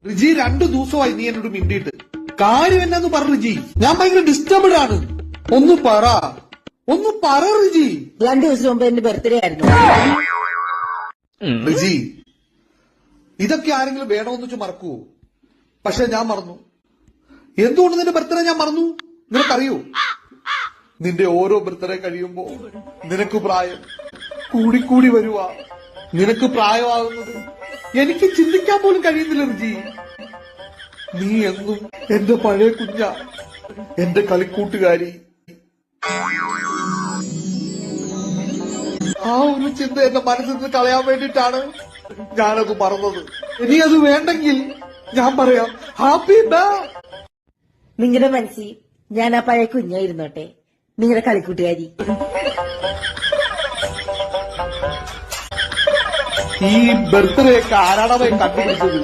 റിജി 2 ദിവസമായി നീ എന്നോട് മിണ്ടിയിട്ട് കാര്യം എന്നാന്ന് പറ റിജി. ഞാൻ ഭയങ്കര ഡിസ്റ്റർബ്ഡ് ആണ്. ഒന്ന് പറ റിജി. 2 ദിവസം മുമ്പ് എന്റെ ബർത്ത്ഡേ ആയിരുന്നു. റിജി, ഇതൊക്കെ ആരെങ്കിലും വേണമെന്ന് വെച്ച് മറക്കുവോ? പക്ഷെ ഞാൻ മറന്നു. എന്തുകൊണ്ട് നിന്റെ ബർത്ത്ഡേ ഞാൻ മറന്നു നിനക്കറിയോ? നിന്റെ ഓരോ ബർത്ത്ഡേ കഴിയുമ്പോ നിനക്ക് പ്രായം കൂടിക്കൂടി വരുവാ. നിനക്ക് പ്രായമാകുന്നത് എനിക്ക് ചിന്തിക്കാൻ പോലും കഴിയുന്നില്ല റിജി. നീ എന്നും എന്റെ പഴയ കുഞ്ഞ, എന്റെ കളിക്കൂട്ടുകാരി. ആ ഒരു ചിന്ത എന്റെ മനസ്സിൽ നിന്ന് കളയാൻ വേണ്ടിയിട്ടാണ് ഞാനത് മറന്നത്. ഇനി അത് വേണ്ടെങ്കിൽ ഞാൻ പറയാം ഹാപ്പി ബേ. നിങ്ങളുടെ മനസ്സിൽ ഞാൻ ആ പഴയ കുഞ്ഞായിരുന്നോട്ടെ, നിങ്ങളുടെ കളിക്കൂട്ടുകാരി. ഈ ബർത്ത്ഡേ ഒക്കെ ആരാടവേ കണ്ടുപിടിച്ചത്?